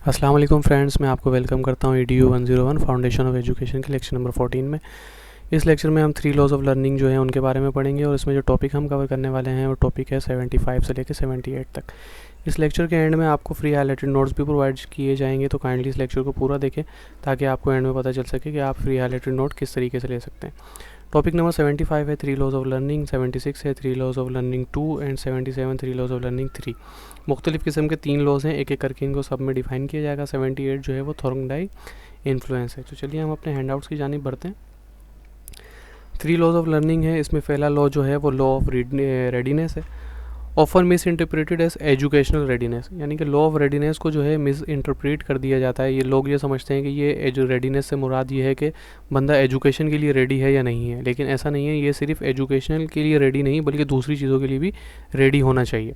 अस्सलाम वालेकुम फ्रेंड्स, मैं आपको वेलकम करता हूँ EDU 101 फाउंडेशन ऑफ एजुकेशन के लेक्चर नंबर 14 में। इस लेक्चर में हम 3 लॉज ऑफ लर्निंग जो है उनके बारे में पढ़ेंगे और इसमें जो टॉपिक हम कवर करने वाले हैं वो टॉपिक है 75 से लेकर 78 तक। इस लेक्चर के एंड में आपको फ्री हाईलाइटेड नोट्स भी प्रोवाइड किए जाएंगे, तो काइंडली इस लेक्चर को पूरा देखें ताकि आपको एंड में पता चल सके कि आप फ्री हाईलाइटेड नोट किस तरीके से ले सकते हैं। टॉपिक नंबर 75 है 3 लॉज ऑफ लर्निंग, 76 है 3 laws of learning 2 and 77 3 laws of learning 3। मुख्तलिफ़ किस्म के 3 लॉज हैं, एक एक करके इनको सब में डिफाइन किया जाएगा। 78 जो है वो थॉर्नडाइक इन्फ्लुएंस है। तो चलिए हम अपने हैंडआउट्स की जानिब बढ़ते हैं। 3 लॉज ऑफ लर्निंग है, इसमें पहला लॉ जो है वो लॉ ऑफ रेडीनेस है, often misinterpreted as educational readiness, यानी कि लॉ ऑफ रेडीनेस को जो है मिस इंटरप्रेट कर दिया जाता है। ये लोग ये समझते हैं कि ये जो रेडीनेस से मुराद ये है कि बंदा एजुकेशन के लिए रेडी है या नहीं है, लेकिन ऐसा नहीं है। ये सिर्फ एजुकेशनल के लिए रेडी नहीं बल्कि दूसरी चीज़ों के लिए भी रेडी होना चाहिए।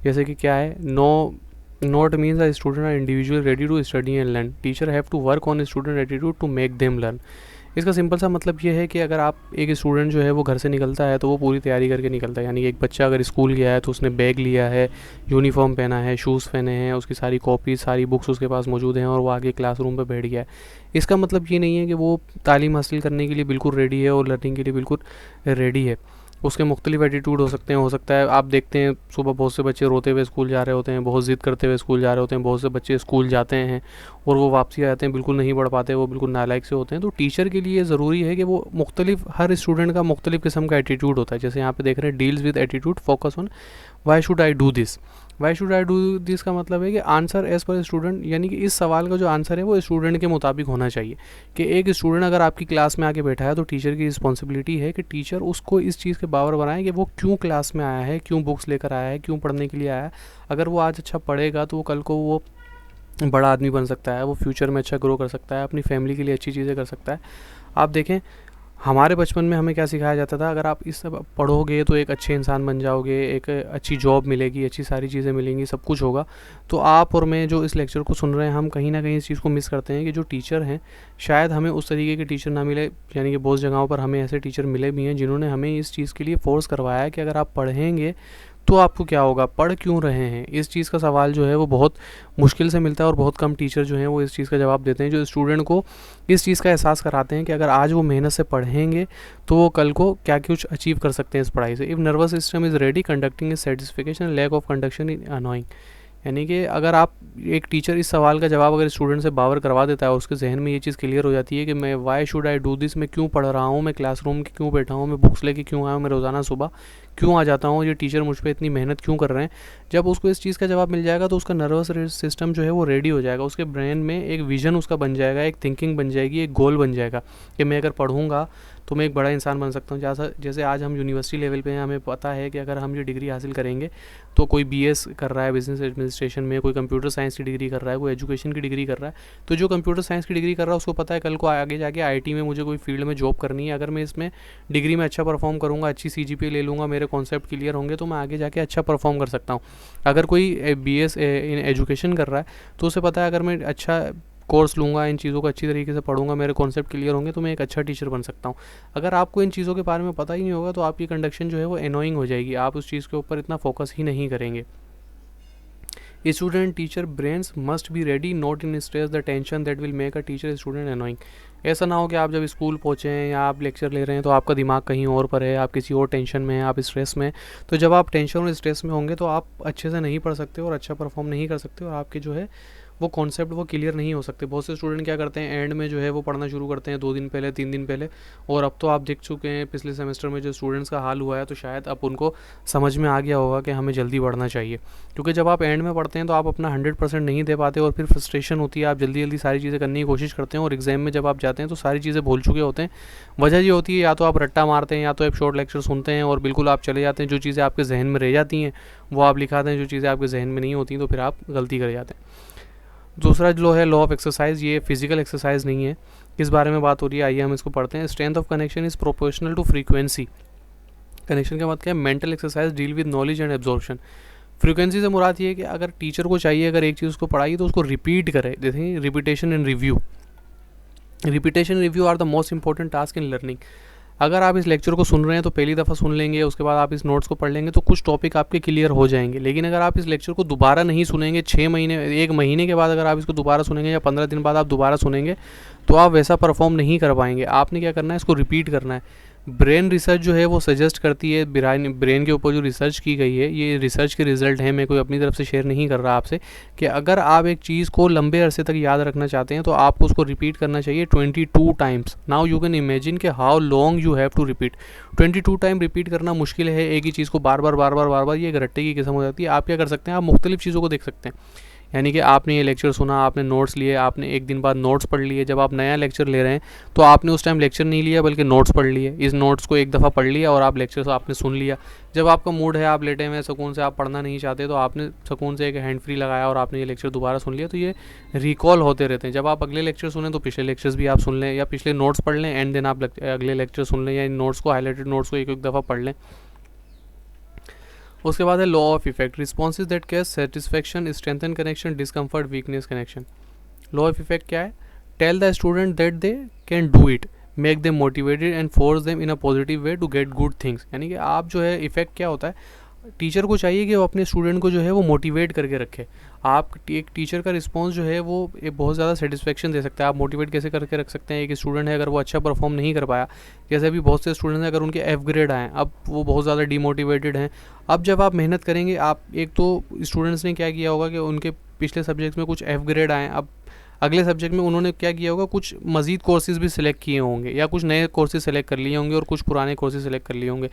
जैसे कि क्या है, not means the student are individual ready to study and learn, teacher have to work on student attitude to make them learn. इसका सिंपल सा मतलब ये है कि अगर आप एक स्टूडेंट जो है वो घर से निकलता है तो वो पूरी तैयारी करके निकलता है। यानी कि एक बच्चा अगर स्कूल गया है तो उसने बैग लिया है, यूनिफॉर्म पहना है, शूज़ पहने हैं, उसकी सारी कॉपीज सारी बुक्स उसके पास मौजूद हैं और वो आगे क्लासरूम पे बैठ गया है। इसका मतलब ये नहीं है कि वो तालीम हासिल करने के लिए बिल्कुल रेडी है और लर्निंग के लिए बिल्कुल रेडी है। उसके मुख्तलिफ एटीट्यूड हो सकते हैं। हो सकता है आप देखते हैं सुबह बहुत से बच्चे रोते हुए स्कूल जा रहे होते हैं, बहुत ज़िद करते हुए स्कूल जा रहे होते हैं। बहुत से बच्चे स्कूल जाते हैं और वो वापसी आ जाते हैं, बिल्कुल नहीं पढ़ पाते, वो बिल्कुल नालायक से होते हैं। तो टीचर के लिए ज़रूरी है कि वो मुख्तलिफ, हर स्टूडेंट का मुख्तलिफ किस्म का एटीट्यूड होता है। जैसे यहाँ पे देख रहे हैं, deals with attitude, focus on why should I do this. Why should I do this का मतलब है कि आंसर एज पर स्टूडेंट, यानी कि इस सवाल का जो आंसर है वो स्टूडेंट के मुताबिक होना चाहिए। कि एक स्टूडेंट अगर आपकी क्लास में आके बैठा है तो टीचर की रिस्पॉन्सिबिलिटी है कि टीचर उसको इस चीज़ के बावर बनाए कि वो क्यों क्लास में आया है, क्यों बुक्स लेकर आया है, क्यों पढ़ने के लिए आया है। अगर वो आज अच्छा पढ़ेगा तो वो कल को वो बड़ा आदमी बन सकता है, वो फ्यूचर में अच्छा ग्रो कर सकता है, अपनी फैमिली के लिए अच्छी चीज़ें कर सकता है। आप देखें, हमारे बचपन में हमें क्या सिखाया जाता था, अगर आप इस सब पढ़ोगे तो एक अच्छे इंसान बन जाओगे, एक अच्छी जॉब मिलेगी, अच्छी सारी चीज़ें मिलेंगी, सब कुछ होगा। तो आप और मैं जो इस लेक्चर को सुन रहे हैं, हम कहीं ना कहीं इस चीज़ को मिस करते हैं कि जो टीचर हैं शायद हमें उस तरीके के टीचर ना मिले। यानी कि बहुत जगहों पर हमें ऐसे टीचर मिले भी हैं जिन्होंने हमें इस चीज़ के लिए फ़ोर्स करवाया है कि अगर आप पढ़ेंगे तो आपको क्या होगा, पढ़ क्यों रहे हैं। इस चीज़ का सवाल जो है वो बहुत मुश्किल से मिलता है और बहुत कम टीचर जो हैं वो इस चीज़ का जवाब देते हैं, जो स्टूडेंट को इस चीज़ का एहसास कराते हैं कि अगर आज वो मेहनत से पढ़ेंगे तो वो कल को क्या कुछ अचीव कर सकते हैं इस पढ़ाई से। If nervous system is ready, conducting is satisfaction, lack of conduction is annoying. यानी कि अगर आप, एक टीचर इस सवाल का जवाब अगर स्टूडेंट से बावर करवा देता है, उसके जहन में ये चीज़ क्लियर हो जाती है कि मैं why should I do this, मैं क्यों पढ़ रहा हूँ, मैं क्लासरूम के क्यों बैठा हूँ, मैं बुक्स लेके क्यों आया हूँ, मैं रोज़ाना सुबह क्यों आ जाता हूँ, ये टीचर मुझ पर इतनी मेहनत क्यों कर रहे हैं। जब उसको इस चीज़ का जवाब मिल जाएगा तो उसका नर्वस सिस्टम जो है वो रेडी हो जाएगा, उसके ब्रेन में एक विजन उसका बन जाएगा, एक थिंकिंग बन जाएगी, एक गोल बन जाएगा कि मैं अगर पढ़ूंगा तो मैं एक बड़ा इंसान बन सकता हूँ। जैसे आज हम यूनिवर्सिटी लेवल पे हैं, हमें पता है कि अगर हम ये डिग्री हासिल करेंगे तो कोई BS कर रहा है बिज़नेस एडमिनिस्ट्रेशन में, कोई कंप्यूटर साइंस की डिग्री कर रहा है, कोई एजुकेशन की डिग्री कर रहा है। तो जो कंप्यूटर साइंस की डिग्री कर रहा है उसको पता है कल को आगे जाके IT में मुझे कोई फील्ड में जॉब करनी है। अगर मैं इसमें डिग्री में अच्छा परफॉर्म करूँगा, अच्छी CGPA ले लूँगा, मेरे कॉन्सेप्ट क्लियर होंगे तो मैं आगे जाके अच्छा परफॉर्म कर सकता हूँ। अगर कोई BS इन एजुकेशन कर रहा है तो उसे पता है अगर मैं अच्छा कोर्स लूँगा, इन चीज़ों को अच्छी तरीके से पढ़ूंगा, मेरे कॉन्सेप्ट क्लियर होंगे तो मैं एक अच्छा टीचर बन सकता हूँ। अगर आपको इन चीज़ों के बारे में पता ही नहीं होगा तो आपकी कंडक्शन जो है वो एनोइंग हो जाएगी, आप उस चीज़ के ऊपर इतना फोकस ही नहीं करेंगे। Student teacher brains must be ready, not in stress the tension that will make a teacher student annoying. ऐसा ना हो कि आप जब स्कूल पहुँचे हैं या आप लेक्चर ले रहे हैं तो आपका दिमाग कहीं और पर है, आप किसी और टेंशन में हैं, आप स्ट्रेस में। तो जब आप टेंशन और स्ट्रेस में होंगे तो आप अच्छे से नहीं पढ़ सकते और अच्छा परफॉर्म नहीं कर सकते और आपके जो है वो कॉन्सेप्ट वो क्लियर नहीं हो सकते। बहुत से स्टूडेंट क्या करते हैं, एंड में जो है वो पढ़ना शुरू करते हैं 2 दिन पहले, 3 दिन पहले। और अब तो आप देख चुके हैं पिछले सेमेस्टर में जो स्टूडेंट्स का हाल हुआ है, तो शायद अब उनको समझ में आ गया होगा कि हमें जल्दी पढ़ना चाहिए। क्योंकि जब आप एंड में पढ़ते हैं तो आप अपना 100% नहीं दे पाते और फिर फ्रस्ट्रेशन होती है, आप जल्दी जल्दी सारी चीज़ें करने की कोशिश करते हैं और एग्जाम में जब आप जाते हैं तो सारी चीज़ें भूल चुके होते हैं। वजह ये होती है या तो आप रट्टा मारते हैं या तो आप शॉर्ट लेक्चर सुनते हैं और बिल्कुल आप चले जाते हैं, जो चीज़ें आपके जहन में रह जाती हैं वो आप लिखाते हैं, जो चीज़ें आपके जहन में नहीं होती तो फिर आप गलती कर जाते हैं। दूसरा जो है लॉ ऑफ एक्सरसाइज, ये फिजिकल एक्सरसाइज नहीं है, किस बारे में बात हो रही है आइए हम इसको पढ़ते हैं। Strength of connection is proportional to frequency. Connection का मतलब क्या है, mental exercise deal with knowledge and absorption. Frequency से मुराद ये है कि अगर टीचर को चाहिए अगर एक चीज़ उसको पढ़ाई तो उसको रिपीट करे। जैसे repetition and review, repetition review are the most important task in learning. अगर आप इस लेक्चर को सुन रहे हैं तो पहली दफ़ा सुन लेंगे, उसके बाद आप इस नोट्स को पढ़ लेंगे तो कुछ टॉपिक आपके क्लियर हो जाएंगे। लेकिन अगर आप इस लेक्चर को दोबारा नहीं सुनेंगे, 6 महीने 1 महीने के बाद अगर आप इसको दोबारा सुनेंगे या 15 दिन बाद आप दोबारा सुनेंगे तो आप वैसा परफॉर्म नहीं कर पाएंगे। आपने क्या करना है, इसको रिपीट करना है। ब्रेन रिसर्च जो है वो सजेस्ट करती है, ब्रेन के ऊपर जो रिसर्च की गई है, ये रिसर्च के रिजल्ट हैं, मैं कोई अपनी तरफ से शेयर नहीं कर रहा आपसे, कि अगर आप एक चीज़ को लंबे अरसे तक याद रखना चाहते हैं तो आपको उसको रिपीट करना चाहिए 22 times. Now you can imagine कि how long you have to repeat. 22 time repeat करना मुश्किल है एक ही चीज़ को बार बार, ये एक रट्टे की किस्म हो जाती है। आप क्या कर सकते हैं, आप मुख्तलिफ चीज़ों को देख सकते हैं। यानी कि आपने ये लेक्चर सुना, आपने नोट्स लिए, आपने एक दिन बाद नोट्स पढ़ लिए। जब आप नया लेक्चर ले रहे हैं तो आपने उस टाइम लेक्चर नहीं लिया बल्कि नोट्स पढ़ लिए। इस नोट्स को एक दफ़ा पढ़ लिया और आप लेक्चर आपने सुन लिया। जब आपका मूड है, आप लेटे हुए सुकून से, आप पढ़ना नहीं चाहते, तो आपने सुकून से एक हैंड फ्री लगाया और आपने ये लेक्चर दोबारा सुन लिया। तो ये रिकॉल होते रहते हैं। जब आप अगले लेक्चर सुने तो पिछले लेक्चर्स भी आप सुन लें, या पिछले नोट्स पढ़ लें एंड देन आप अगले लेक्चर सुन लें, या इन नोट्स को, हाईलाइटेड नोट्स को एक दफ़ा पढ़ लें। उसके बाद है law of effect, responses that cause satisfaction, strengthen connection, discomfort, weakens connection. Law of effect क्या है? Tell the student that they can do it, make them motivated and force them in a positive way to get good things. यानी कि आप जो है, effect क्या होता है, टीचर को चाहिए कि वो अपने स्टूडेंट को जो है वो मोटिवेट करके रखे। आप एक टीचर का रिस्पांस जो है वो बहुत ज़्यादा सेटिस्फेक्शन दे सकता है। आप मोटिवेट कैसे करके रख सकते हैं? एक स्टूडेंट है, अगर वो अच्छा परफॉर्म नहीं कर पाया, जैसे अभी बहुत से स्टूडेंट्स हैं, अगर उनके F ग्रेड आए, अब वो बहुत ज़्यादा डीमोटिवेटेड हैं। अब जब आप मेहनत करेंगे, आप एक तो स्टूडेंट्स ने क्या किया होगा कि उनके पिछले सब्जेक्ट्स में कुछ F ग्रेड आए, अब अगले सब्जेक्ट में उन्होंने क्या किया होगा, कुछ मज़ीद कोर्सेज़ भी सिलेक्ट किए होंगे, या कुछ नए कोर्सेज़ सिलेक्ट कर लिए होंगे और कुछ पुराने कोर्सेज़ सिलेक्ट कर लिए होंगे।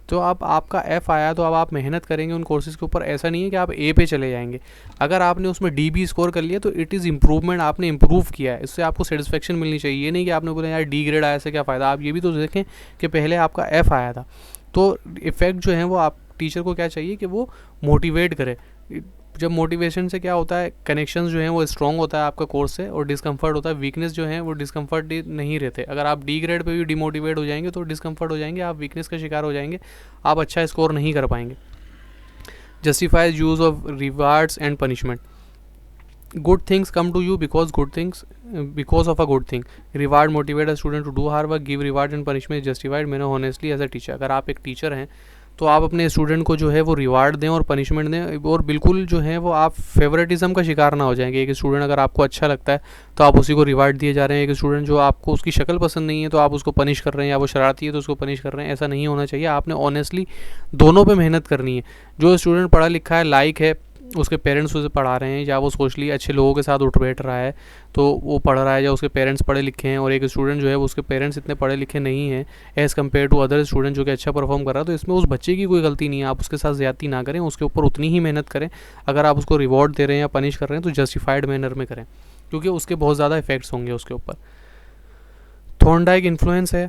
तो अब आपका F आया तो अब आप मेहनत करेंगे उन कोर्सेज़ के ऊपर। ऐसा नहीं है कि आप A पे चले जाएंगे। अगर आपने उसमें D भी स्कोर कर लिया तो इट इज़ इम्प्रूवमेंट, आपने इम्प्रूव किया है, इससे आपको सेटिस्फेक्शन मिलनी चाहिए। ये नहीं कि आपने बोला यार D ग्रेड आया से क्या फ़ायदा। आप ये भी तो देखें कि पहले आपका F आया था। तो इफ़ेक्ट जो है वो आप टीचर को क्या चाहिए कि वो मोटिवेट करे। जब मोटिवेशन से क्या होता है, कनेक्शंस जो हैं वो स्ट्रॉन्ग होता है आपका कोर्स से, और डिस्कम्फर्ट होता है, वीकनेस जो है वो डिस्कम्फर्ट नहीं रहते। अगर आप D ग्रेड पे भी डिमोटिवेट हो जाएंगे तो डिस्कम्फर्ट हो जाएंगे, आप वीकनेस का शिकार हो जाएंगे, आप अच्छा स्कोर नहीं कर पाएंगे। Justifies use of rewards and punishment. Good things come to you because of a good thing. Reward motivate a student to do hard work, give reward and punishment justified manner honestly as a teacher. अगर आप एक teacher हैं तो आप अपने student को जो है वो रिवार्ड दें और पनिशमेंट दें, और बिल्कुल जो है वो आप फेवरेटिज्म का शिकार ना हो जाएंगे। एक स्टूडेंट अगर आपको अच्छा लगता है तो आप उसी को रिवार्ड दिए जा रहे हैं। एक स्टूडेंट जो आपको उसकी शक्ल पसंद नहीं है तो आप उसको पनिश कर रहे हैं, या वो शरारती है तो उसको पनिश कर रहे हैं। ऐसा नहीं होना चाहिए। आपने ऑनेस्टली दोनों पे मेहनत करनी है। जो स्टूडेंट पढ़ा लिखा है, लाइक है, उसके पेरेंट्स उसे पढ़ा रहे हैं, या वो सोशली अच्छे लोगों के साथ उठ बैठ रहा है तो वो पढ़ रहा है, या उसके पेरेंट्स पढ़े लिखे हैं, और एक स्टूडेंट जो है उसके पेरेंट्स इतने पढ़े लिखे नहीं हैं as compare to other student जो कि अच्छा परफॉर्म कर रहा है, तो इसमें उस बच्चे की कोई गलती नहीं है। आप उसके साथ ज़्यादती ना करें, उसके ऊपर उतनी ही मेहनत करें। अगर आप उसको रिवॉर्ड दे रहे हैं या पनिश कर रहे हैं तो जस्टिफाइड मैनर में करें, क्योंकि उसके बहुत ज़्यादा इफेक्ट्स होंगे उसके ऊपर। थॉर्नडाइक इन्फ्लुएंस है,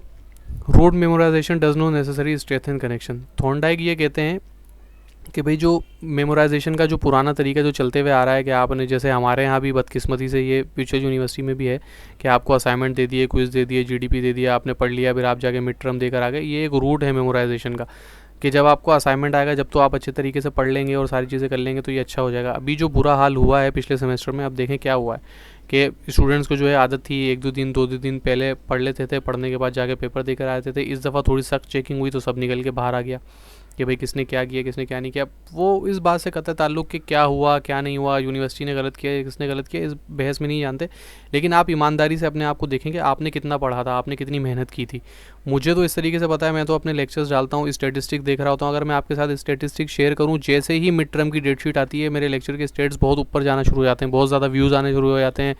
root memorization does not necessary strengthen connection. Thorndike ये कहते हैं कि भाई जो मेमोराइजेशन का जो पुराना तरीका जो चलते हुए आ रहा है, कि आपने, जैसे हमारे यहाँ भी बदकिस्मती से ये फ्यूचर यूनिवर्सिटी में भी है कि आपको असाइनमेंट दे दिए, क्विज़ दे दिए, GDP दे दिया, आपने पढ़ लिया, फिर आप जाके मिड टर्म देकर आ गए। ये एक रूट है मेमोराइजेशन का, कि जब आपको असाइनमेंट आएगा, जब तो आप अच्छे तरीके से पढ़ लेंगे और सारी चीज़ें कर लेंगे तो ये अच्छा हो जाएगा। अभी जो बुरा हाल हुआ है पिछले सेमेस्टर में, अब देखें क्या हुआ है कि स्टूडेंट्स को जो है आदत थी 1-2 दिन पहले पढ़ लेते थे, पढ़ने के बाद जाके पेपर देकर आते थे। इस दफ़ा थोड़ी सख्त चेकिंग हुई तो सब निकल के बाहर आ गया कि भाई किसने क्या किया, किसने क्या नहीं किया। वो इस बात से कतई ताल्लुक़ कि क्या हुआ क्या नहीं हुआ, यूनिवर्सिटी ने गलत किया, किसने गलत किया, इस बहस में नहीं जानते। लेकिन आप ईमानदारी से अपने आप को देखें कि आपने कितना पढ़ा था, आपने कितनी मेहनत की थी। मुझे तो इस तरीके से पता है, मैं तो अपने लेक्चर्स डालता हूँ, स्टेटिस्टिक देख रहा होता हूँ। अगर मैं आपके साथ स्टेटिस्टिक शेयर करूँ, जैसे ही मिड टर्म की डेट शीट आती है, मेरे लेक्चर के स्टेट्स बहुत ऊपर जाना शुरू हो जाते हैं, बहुत ज़्यादा व्यूज़ आने शुरू हो जाते हैं,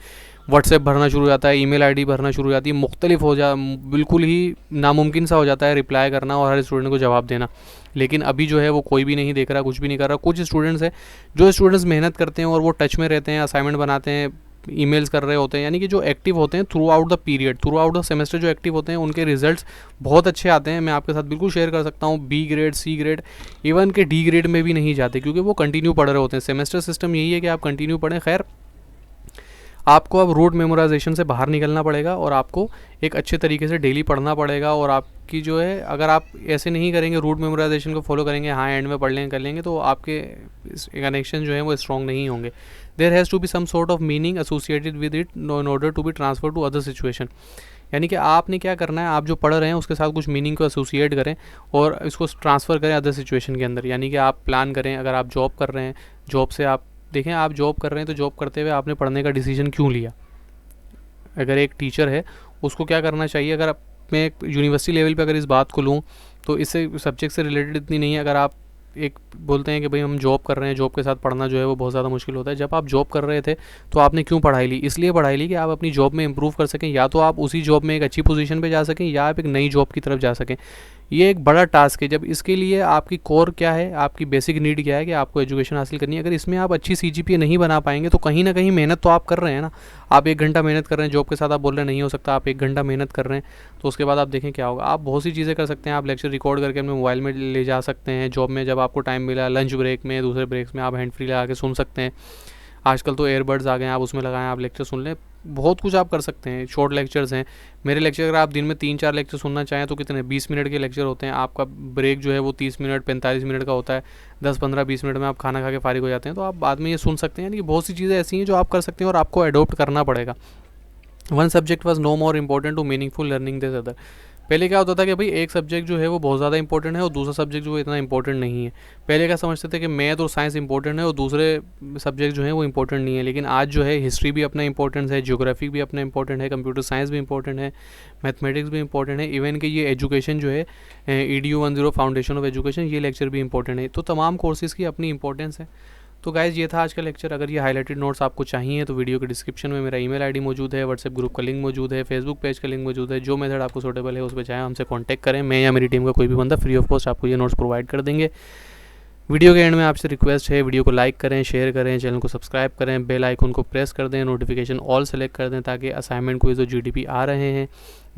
व्हाट्सएप भरना शुरू हो जाता है, ईमेल आईडी भरना शुरू हो जाती है, मुख्तलिफ बिल्कुल ही नामुमकिन सा हो जाता है रिप्लाई करना और हर स्टूडेंट को जवाब देना। लेकिन अभी जो है वो कोई भी नहीं देख रहा, कुछ भी नहीं कर रहा। कुछ स्टूडेंट्स हैं, जो स्टूडेंट्स मेहनत करते हैं और वो टच में रहते हैं, असाइनमेंट बनाते हैं, ईमेल्स कर रहे होते हैं, यानी कि जो एक्टिव होते हैं through out the period, through out the semester जो एक्टिव होते हैं, उनके रिजल्ट्स बहुत अच्छे आते हैं। मैं आपके साथ बिल्कुल शेयर कर सकता हूँ, B grade, C grade, even के D ग्रेड में भी नहीं जाते, क्योंकि वो कंटिन्यू पढ़ रहे होते हैं। सेमेस्टर सिस्टम यही है कि आप कंटिन्यू पढ़ें। खैर, आपको अब रूट मेमोराइजेशन से बाहर निकलना पड़ेगा और आपको एक अच्छे तरीके से डेली पढ़ना पड़ेगा। और आपकी जो है, अगर आप ऐसे नहीं करेंगे, रूट मेमोराइजेशन को फॉलो करेंगे, हाँ एंड में पढ़ लेंगे कर लेंगे, तो आपके कनेक्शन जो है वो स्ट्रॉन्ग नहीं होंगे। There has to be some sort of meaning associated with it in order to be transfer to other situation. यानी कि आपने क्या करना है, आप जो पढ़ रहे हैं उसके साथ कुछ मीनिंग को एसोसिएट करें और इसको ट्रांसफ़र करें अदर सिचुएशन के अंदर। यानी कि आप प्लान करें, अगर आप जॉब कर रहे हैं, जॉब से आप देखें, आप जॉब कर रहे हैं तो जॉब करते हुए आपने पढ़ने का डिसीजन क्यों लिया। अगर एक टीचर है उसको क्या करना चाहिए, अगर मैं एक यूनिवर्सिटी लेवल पे अगर इस बात को लूँ तो इससे सब्जेक्ट से रिलेटेड इतनी नहीं है। अगर आप एक बोलते हैं कि भाई हम जॉब कर रहे हैं, जॉब के साथ पढ़ना जो है वो बहुत ज़्यादा मुश्किल होता है। जब आप जॉब कर रहे थे तो आपने क्यों पढ़ाई ली, इसलिए पढ़ाई ली कि आप अपनी जॉब में इंप्रूव कर सकें, या तो आप उसी जॉब में एक अच्छी पोजीशन पे जा सकें या आप एक नई जॉब की तरफ जा सकें। ये एक बड़ा टास्क है। जब इसके लिए आपकी कोर क्या है, आपकी बेसिक नीड क्या है कि आपको एजुकेशन हासिल करनी है। अगर इसमें आप अच्छी CGPA नहीं बना पाएंगे तो कहीं ना कहीं मेहनत तो आप कर रहे हैं ना। आप 1 घंटा मेहनत कर रहे हैं जॉब के साथ, आप बोल रहे हैं नहीं हो सकता, आप 1 घंटा मेहनत कर रहे हैं, तो उसके बाद आप देखें क्या होगा। आप बहुत सी चीज़ें कर सकते हैं। आप लेक्चर रिकॉर्ड करके अपने मोबाइल में ले जा सकते हैं जॉब में, जब आपको टाइम मिला, लंच ब्रेक में, दूसरे ब्रेक्स में आप हैंड फ्री लगा के सुन सकते हैं। आजकल तो एयरबड्स आ गए हैं, आप उसमें लगाएं, आप लेक्चर सुन लें। बहुत कुछ आप कर सकते हैं। शॉर्ट लेक्चर्स हैं मेरे लेक्चर, अगर आप दिन में 3-4 लेक्चर सुनना चाहें तो कितने 20 मिनट के लेक्चर होते हैं। आपका ब्रेक जो है वो 30 मिनट 45 मिनट का होता है। 10-15-20 मिनट में आप खाना खा के फारिग हो जाते हैं, तो आप बाद में ये सुन सकते हैं। यानी कि बहुत सी चीज़ें ऐसी हैं जो आप कर सकते हैं और आपको अडोप्ट करना पड़ेगा। One subject was no more important to meaningful learning this other. पहले क्या होता था कि भाई एक सब्जेक्ट जो है वो बहुत ज़्यादा इंपॉर्टेंट है और दूसरा सब्जेक्ट जो है इतना इंपॉर्टेंट नहीं है। पहले क्या समझते थे कि मैथ और साइंस इंपॉर्टेंट है और दूसरे सब्जेक्ट जो है वो इंपॉर्टेंट नहीं है। लेकिन आज जो है हिस्ट्री भी अपना इंपॉर्टेंस है, ज्योग्राफी भी अपना इंपॉर्टेंट है, कंप्यूटर साइंस भी इंपॉर्टेंट है, मैथमेटिक्स भी इंपॉर्टेंट है। इवन कि ये एजुकेशन जो है EDU 10 फाउंडेशन ऑफ एजुकेशन, ये लेक्चर भी इंपॉर्टेंट है। तो तमाम कोर्सेज़ की अपनी इंपॉर्टेंस है। तो गाइज़ ये था आज का लेक्चर। अगर ये हाईलाइटेड नोट्स आपको चाहिए तो वीडियो के डिस्क्रिप्शन में मेरा ईमेल आईडी मौजूद है, व्हाट्सएप ग्रुप का लिंक मौजूद है, फेसबुक पेज का लिंक मौजूद है। जो मेथड आपको सूटेबल है उस पर चाहे हमसे कांटेक्ट करें, मैं या मेरी टीम का कोई भी बंदा फ्री ऑफ कॉस्ट आपको ये नोट्स प्रोवाइड कर देंगे। वीडियो के एंड में आपसे रिक्वेस्ट है, वीडियो को लाइक करें, शेयर करें, चैनल को सब्सक्राइब करें, बेल आइकन को प्रेस कर दें, नोटिफिकेशन ऑल सेलेक्ट कर दें, ताकि असाइनमेंट क्विज और GDP आ रहे हैं,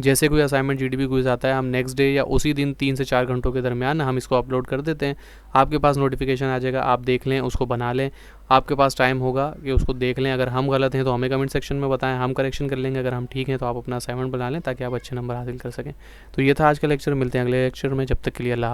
जैसे कोई असाइनमेंट GDP क्विज आता है हम नेक्स्ट डे या उसी दिन 3 से 4 घंटों के दरमियान हम इसको अपलोड कर देते हैं। आपके पास नोटिफिकेशन आ जाएगा, आप देख लें, उसको बना लें। आपके पास टाइम होगा कि उसको देख लें। अगर हम गलत हैं तो हमें कमेंट सेक्शन में बताएं, हम करेक्शन कर लेंगे। अगर हम ठीक हैं तो आप अपना असाइनमेंट बना लें ताकि आप अच्छे नंबर हासिल कर सकें। तो ये था आज का लेक्चर। मिलते हैं अगले लेक्चर में, जब तक के लिए अल्लाह।